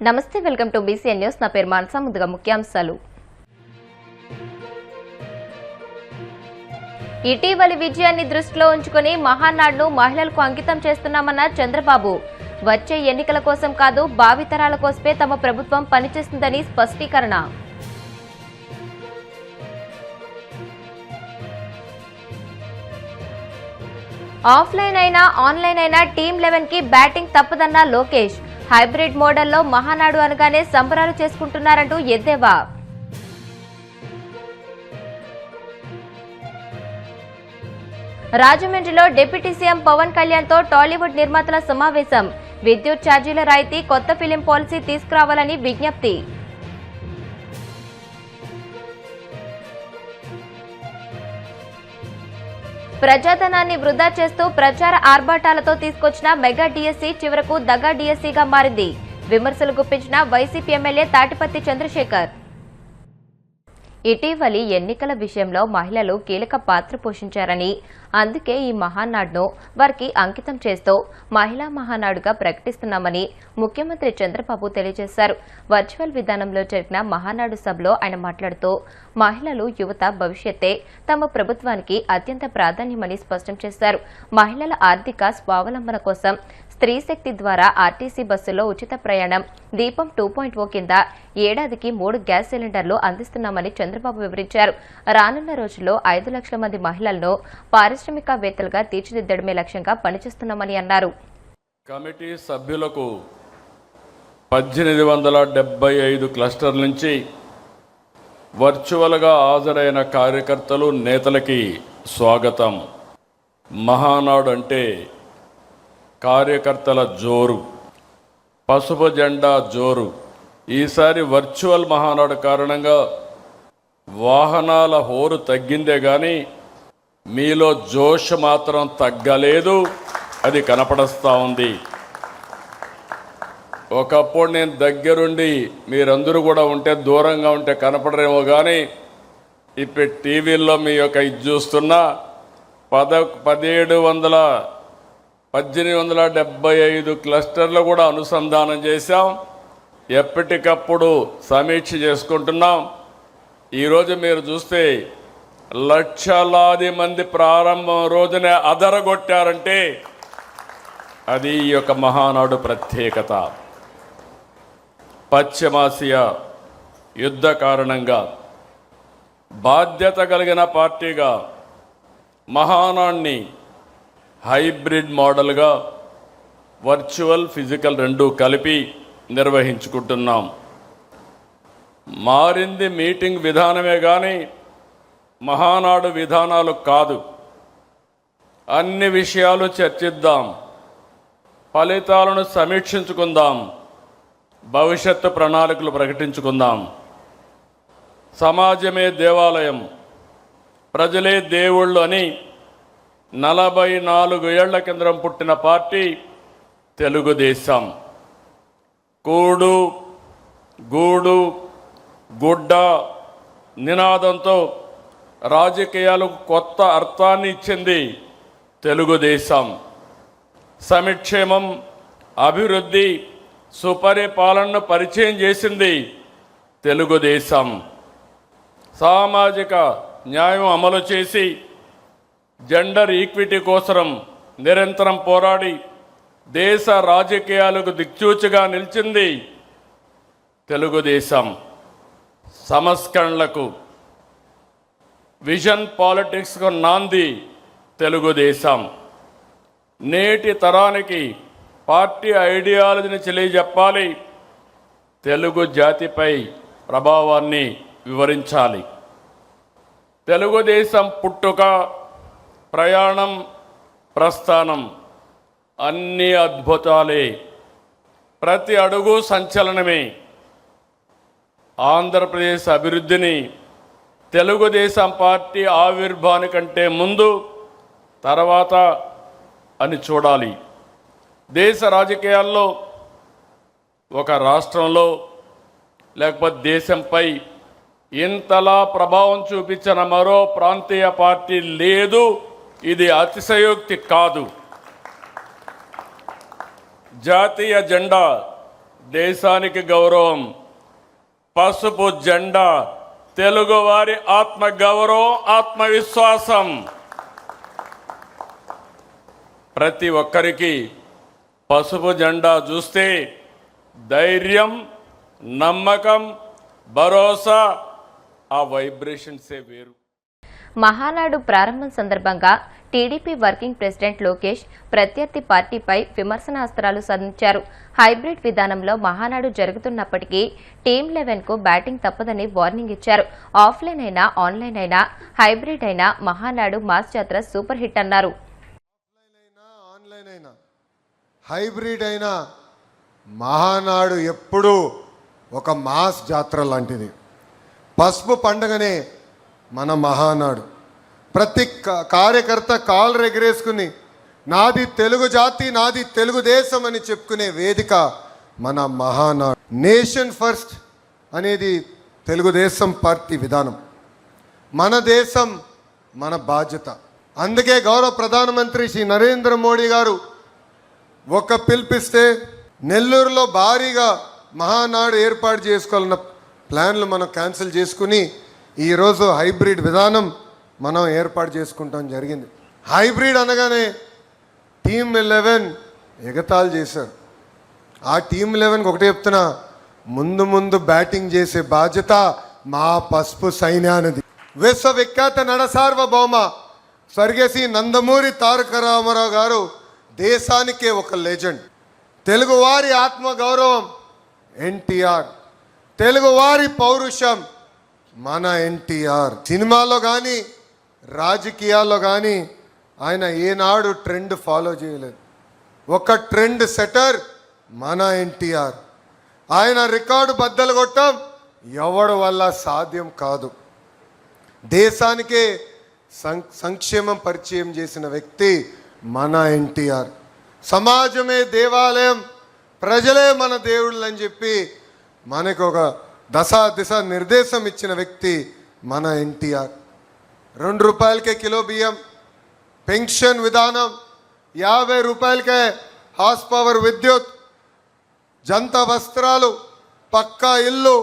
నమస్తే, welcome to BCN news. నా పేరు మానస. ముందుగా ముఖ్యాంశాలు. ఇటీవలి విజయాన్ని దృష్టిలో ఉంచుకుని మహానాడును మహిళలకు అంకితం చేస్తున్నామన్న చంద్రబాబు. వచ్చే ఎన్నికల కోసం కాదు, భావితరాల కోసమే తమ ప్రభుత్వం పనిచేస్తుందని స్పష్టీకరణ. ఆఫ్లైన్ అయినా ఆన్లైన్ అయినా టీమ్ 11 కి బ్యాటింగ్ తప్పదన్న లోకేష్. హైబ్రిడ్ మోడల్లో మహానాడు అనగానే సంబరాలు చేసుకుంటున్నారంటూ ఎద్దేవా. రాజమండ్రిలో డిప్యూటీ సీఎం పవన్ కళ్యాణ్ తో టాలీవుడ్ నిర్మాతల సమావేశం. విద్యుత్ ఛార్జీల రాయితీ, కొత్త ఫిలిం పాలసీ తీసుకురావాలని విజ్ఞప్తి. ప్రజాధనాన్ని వృధా చేస్తూ ప్రచార ఆర్భాటాలతో తీసుకొచ్చిన మెగా డిఎస్సీ చివరకు దగా డిఎస్సీగా మారింది. విమర్శలు గుప్పించిన వైసీపీ ఎమ్మెల్యే తాటిపత్తి చంద్రశేఖర్. ఇటీవలి ఎన్నికల విషయంలో మహిళలు కీలక పాత్ర పోషించారని, అందుకే ఈ మహానాడును వారికి అంకితం చేస్తూ మహిళా మహానాడుగా ప్రకటిస్తున్నామని ముఖ్యమంత్రి చంద్రబాబు తెలియజేశారు. వర్చువల్ విధానంలో జరిగిన మహానాడు సభలో ఆయన మాట్లాడుతూ మహిళలు, యువత భవిష్యత్తే తమ ప్రభుత్వానికి అత్యంత ప్రాధాన్యమని స్పష్టం చేశారు. మహిళల ఆర్థిక స్వావలంబన కోసం స్త్రీ శక్తి ద్వారా ఆర్టీసీ బస్సుల్లో ఉచిత ప్రయాణం, దీపం 2.0 కింద ఏడాదికి 3 గ్యాస్ సిలిండర్లు అందిస్తున్నామని చంద్రబాబు వివరించారు. రానున్న రోజుల్లో 5 లక్షల మంది మహిళలను పారిశ్రామికవేత్తలుగా తీర్చిదిద్దడమే లక్ష్యంగా పనిచేస్తున్నామని అన్నారు. కమిటీ సభ్యులకు 1875 క్లస్టర్ల నుంచి వర్చువల్గా హాజరైన కార్యకర్తలు, నేతలకి స్వాగతం. మహానాడు అంటే కార్యకర్తల జోరు, పసుపు జెండా జోరు. ఈసారి వర్చువల్ మహానాడు కారణంగా వాహనాల హోరు తగ్గిందే కానీ మీలో జోష్ మాత్రం తగ్గలేదు. అది కనపడస్తా ఉంది. ఒకప్పుడు నేను దగ్గరుండి మీరందరూ కూడా ఉంటే, దూరంగా ఉంటే కనపడరేమో కానీ ఇప్పుడు టీవీల్లో మీ యొక్క ఇది చూస్తున్నా 1875 క్లస్టర్లు కూడా అనుసంధానం చేశాం. ఎప్పటికప్పుడు సమీక్ష చేసుకుంటున్నాం. ఈరోజు మీరు చూస్తే లక్షలాది మంది ప్రారంభం రోజునే అదరగొట్టారంటే అది ఈ యొక్క మహానాడు ప్రత్యేకత. పశ్చిమాసియా యుద్ధ కారణంగా బాధ్యత కలిగిన పార్టీగా మహానాడిని హైబ్రిడ్ మోడల్గా వర్చువల్, ఫిజికల్ రెండూ కలిపి నిర్వహించుకుంటున్నాం. మారింది మీటింగ్ విధానమే కానీ మహానాడు విధానాలు కాదు. అన్ని విషయాలు చర్చిద్దాం, ఫలితాలను సమీక్షించుకుందాం, భవిష్యత్తు ప్రణాళికలు ప్రకటించుకుందాం. సమాజమే దేవాలయం, ప్రజలే దేవుళ్ళు అని 44 ఏళ్ల కిందం పుట్టిన పార్టీ తెలుగుదేశం. కూడు, గూడు, గుడ్డ నినాదంతో రాజకీయాలకు కొత్త అర్థాన్ని ఇచ్చింది తెలుగుదేశం. సంక్షేమం, అభివృద్ధి, సుపరిపాలనను పరిచయం చేసింది తెలుగుదేశం. సామాజిక న్యాయం అమలు చేసి జెండర్ ఈక్విటీ కోసం నిరంతరం పోరాడి దేశ రాజకీయాలకు దిక్సూచిగా నిలిచింది తెలుగుదేశం. సంస్కరణలకు, విజన్ పాలిటిక్స్కు నాంది తెలుగుదేశం. నేటి తరానికి పార్టీ ఐడియాలజీని తెలియజెప్పాలి, తెలుగు జాతిపై ప్రభావాన్ని వివరించాలి. తెలుగుదేశం పుట్టుక, ప్రయాణం, ప్రస్థానం అన్నీ అద్భుతాలే. ప్రతి అడుగు సంచలనమే. ఆంధ్రప్రదేశ్ అభివృద్ధిని తెలుగుదేశం పార్టీ ఆవిర్భావానికంటే ముందు, తర్వాత అని చూడాలి. దేశ రాజకీయాల్లో ఒక రాష్ట్రంలో లేకపోతే దేశంపై ఇంతలా ప్రభావం చూపించిన మరో ప్రాంతీయ పార్టీ లేదు. ఇది అతిశయోక్తి కాదు. జాతీయ జెండా దేశానికి గౌరవం. పసుపు జెండా తెలుగువారి ఆత్మ గౌరవం, ఆత్మవిశ్వాసం. ప్రతి ఒక్కరికి పసుపు జెండా చూస్తే ధైర్యం, నమ్మకం, భరోసా, ఆ వైబ్రేషన్సే వేరు. మహానాడు ప్రారంభం సందర్భంగా టీడీపీ వర్కింగ్ ప్రెసిడెంట్ లోకేష్ ప్రత్యర్థి పార్టీపై విమర్శనాస్త్రాలు సంధించారు. హైబ్రిడ్ విధానంలో మహానాడు జరుగుతున్నప్పటికీ టీమ్ 11కు బ్యాటింగ్ తప్పదని వార్నింగ్ ఇచ్చారు. ఆఫ్లైన్ అయినా ఆన్లైన్ అయినా హైబ్రిడ్ అయినా మహానాడు మాస్ జాతర సూపర్ హిట్ అన్నారు. హైబ్రిడ్ అయినా మహానాడు ఎప్పుడూ ఒక మాస్ జాతర లాంటిది. పసుపు పండుగనే మన మహానాడు. ప్రతి కార్యకర్త కాళ్ళు ఎగరేసుకుని నాది తెలుగు జాతి, నాది తెలుగుదేశం అని చెప్పుకునే వేదిక మన మహానాడు. నేషన్ ఫస్ట్ అనేది తెలుగుదేశం పార్టీ విధానం. మన దేశం మన బాధ్యత. అందుకే గౌరవ ప్రధానమంత్రి శ్రీ నరేంద్ర మోడీ గారు ఒక పిలిపిస్తే నెల్లూరులో భారీగా మహానాడు ఏర్పాటు చేసుకోవాలన్న ప్లాన్లు మనం క్యాన్సిల్ చేసుకుని ఈరోజు హైబ్రిడ్ విధానం మనం ఏర్పాటు చేసుకుంటాం జరిగింది. హైబ్రిడ్ అనగానే టీమ్ 11 ఎగతాళి చేశారు. ఆ టీమ్ 11కి ఒకటే చెప్తున్నా, ముందు బ్యాటింగ్ చేసే బాధ్యత మా పసుపు సైన్యానిది. విశ్వవిఖ్యాత నట సార్వభౌమ స్వర్గీయ నందమూరి తారక రామారావు గారు దేశానికే ఒక లెజెండ్. తెలుగువారి ఆత్మగౌరవం ఎన్టీఆర్, తెలుగువారి పౌరుషం మన ఎన్టీఆర్. సినిమాలో కానీ రాజకీయాల్లో కానీ ఆయన ఏనాడు ట్రెండ్ ఫాలో చేయలేదు. ఒక ట్రెండ్ సెటర్ మన ఎన్టీఆర్. ఆయన రికార్డు బద్దలు కొట్టడం ఎవడి వల్ల సాధ్యం కాదు. దేశానికే సంక్షేమం పరిచయం చేసిన వ్యక్తి మన ఎన్టీఆర్. సమాజమే దేవాలయం, ప్రజలే మన దేవుళ్ళు అని చెప్పి మనకు ఒక దిశ నిర్దేశం ఇచ్చిన వ్యక్తి మన ఎన్టీఆర్. 2 రూపాయలకే కిలో బియ్యం, పెన్షన్ విధానం, 50 రూపాయలకే హార్స్ పవర్ విద్యుత్, జంత వస్త్రాలు, పక్కా ఇల్లు,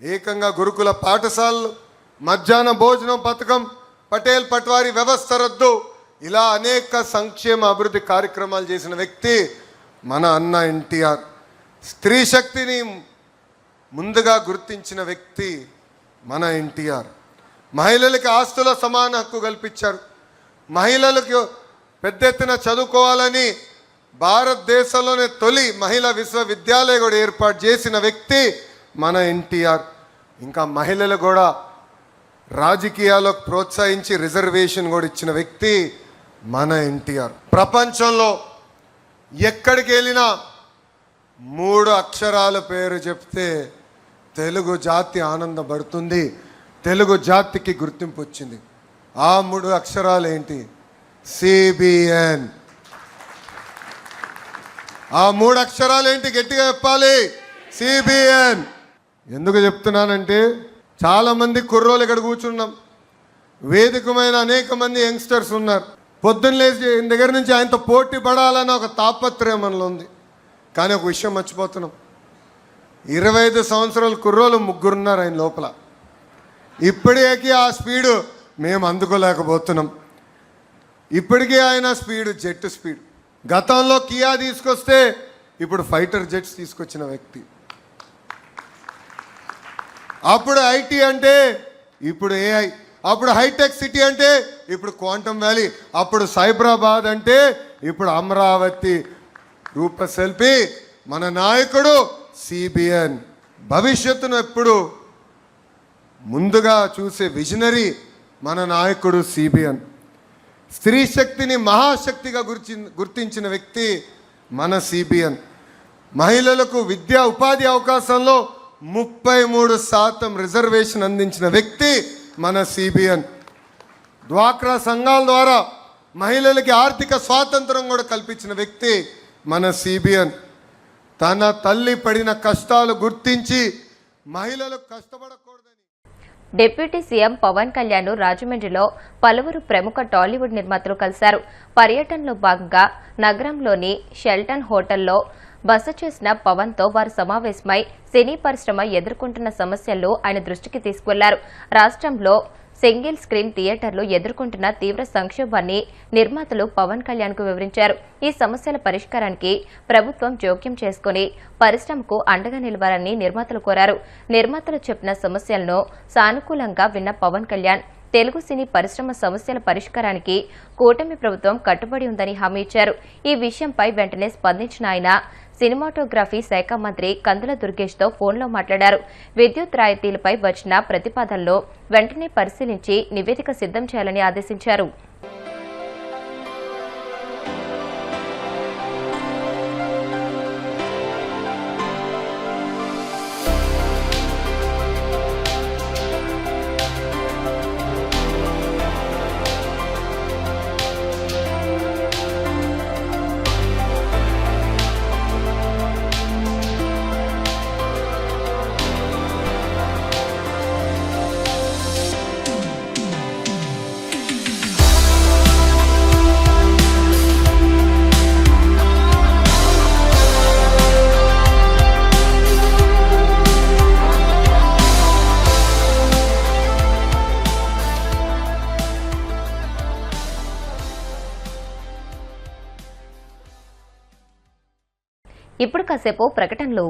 ఏకంగా గురుకుల పాఠశాలలు, మధ్యాహ్న భోజనం పథకం, పటేల్ పట్వారీ వ్యవస్థ రద్దు, ఇలా అనేక సంక్షేమ అభివృద్ధి కార్యక్రమాలు చేసిన వ్యక్తి మన అన్న ఎన్టీఆర్. స్త్రీ శక్తిని ముందుగా గుర్తించిన వ్యక్తి మన ఎన్టీఆర్. మహిళలకి ఆస్తుల సమాన హక్కు కల్పించారు. మహిళలకు పెద్ద ఎత్తున చదువుకోవాలని భారతదేశంలోనే తొలి మహిళా విశ్వవిద్యాలయం కూడా ఏర్పాటు చేసిన వ్యక్తి మన ఎన్టీఆర్. ఇంకా మహిళలు కూడా రాజకీయాలకు ప్రోత్సహించి రిజర్వేషన్ కూడా ఇచ్చిన వ్యక్తి మన ఎన్టీఆర్. ప్రపంచంలో ఎక్కడికి వెళ్ళినా 3 అక్షరాల పేరు చెప్తే తెలుగు జాతి ఆనందపడుతుంది, తెలుగు జాతికి గుర్తింపు వచ్చింది. ఆ 3 అక్షరాలు ఏంటి? సిబిఎన్. ఆ 3 అక్షరాలు ఏంటి? గట్టిగా చెప్పాలి, సిబిఎన్. ఎందుకు చెప్తున్నానంటే చాలామంది కుర్రోలు ఇక్కడ కూర్చున్నాం, వేదికమైన అనేక మంది యంగ్స్టర్స్ ఉన్నారు. పొద్దున్న లేచి దగ్గర నుంచి ఆయనతో పోటీ పడాలని ఒక తాపత్రయం మనలో ఉంది. కానీ ఒక విషయం మర్చిపోతున్నాం, 25 సంవత్సరాల కుర్రోలు 3 ఉన్నారు ఆయన లోపల. ఇప్పటికీ ఆ స్పీడు మేము అందుకోలేకపోతున్నాం. ఇప్పటికీ ఆయన స్పీడ్ జెట్ స్పీడ్. గతంలో కియా తీసుకొస్తే ఇప్పుడు ఫైటర్ జెట్స్ తీసుకొచ్చిన వ్యక్తి. అప్పుడు ఐటీ అంటే ఇప్పుడు ఏఐ, అప్పుడు హైటెక్ సిటీ అంటే ఇప్పుడు క్వాంటమ్ వ్యాలీ, అప్పుడు సైబరాబాద్ అంటే ఇప్పుడు అమరావతి రూపశిల్పి మన నాయకుడు సిబిఎన్. భవిష్యత్తును ఎప్పుడు ముందుగా చూసే విజనరీ మన నాయకుడు సిబిఎన్. స్త్రీ శక్తిని మహాశక్తిగా గుర్తించిన వ్యక్తి మన సిబిఎన్. మహిళలకు విద్యా ఉపాధి అవకాశంలో 33% రిజర్వేషన్ అందించిన వ్యక్తి మన సిబిఎన్. డ్వాక్రా సంఘాల ద్వారా మహిళలకి ఆర్థిక స్వాతంత్రం కూడా కల్పించిన వ్యక్తి మన సిబిఎన్. తన తల్లి పడిన కష్టాలు గుర్తించి మహిళలకు కష్టపడకూడదని డిప్యూటీ సీఎం పవన్ కళ్యాణ్ రాజమండ్రిలో పలువురు ప్రముఖ టాలీవుడ్ నిర్మాతలు కలిశారు. పర్యటనలో భాగంగా నగరంలోని షెల్టన్ హోటల్లో బస చేసిన పవన్తో వారు సమావేశమై సినీ పరిశ్రమ ఎదుర్కొంటున్న సమస్యలను ఆయన దృష్టికి తీసుకువెళ్లారు. రాష్ట్రంలో సింగిల్ స్క్రీన్ థియేటర్లు ఎదుర్కొంటున్న తీవ్ర సంక్షోభాన్ని నిర్మాతలు పవన్ కళ్యాణ్ కు వివరించారు. ఈ సమస్యల పరిష్కారానికి ప్రభుత్వం జోక్యం చేసుకుని పరిశ్రమకు అండగా నిలవాలని నిర్మాతలు కోరారు. నిర్మాతలు చెప్పిన సమస్యలను సానుకూలంగా విన్న పవన్ కళ్యాణ్ తెలుగు సినీ పరిశ్రమ సమస్యల పరిష్కారానికి కూటమి ప్రభుత్వం కట్టుబడి ఉందని హామీ ఇచ్చారు. ఈ విషయంపై వెంటనే స్పందించిన ఆయన సినిమాటోగ్రఫీ శాఖ మంత్రి కందుల దుర్గేష్తో ఫోన్లో మాట్లాడారు. విద్యుత్ రాయితీలపై వచ్చిన ప్రతిపాదనలు వెంటనే పరిశీలించి నివేదిక సిద్ధం చేయాలని ఆదేశించారు. ఇప్పుడు కాసేపు ప్రకటనలు.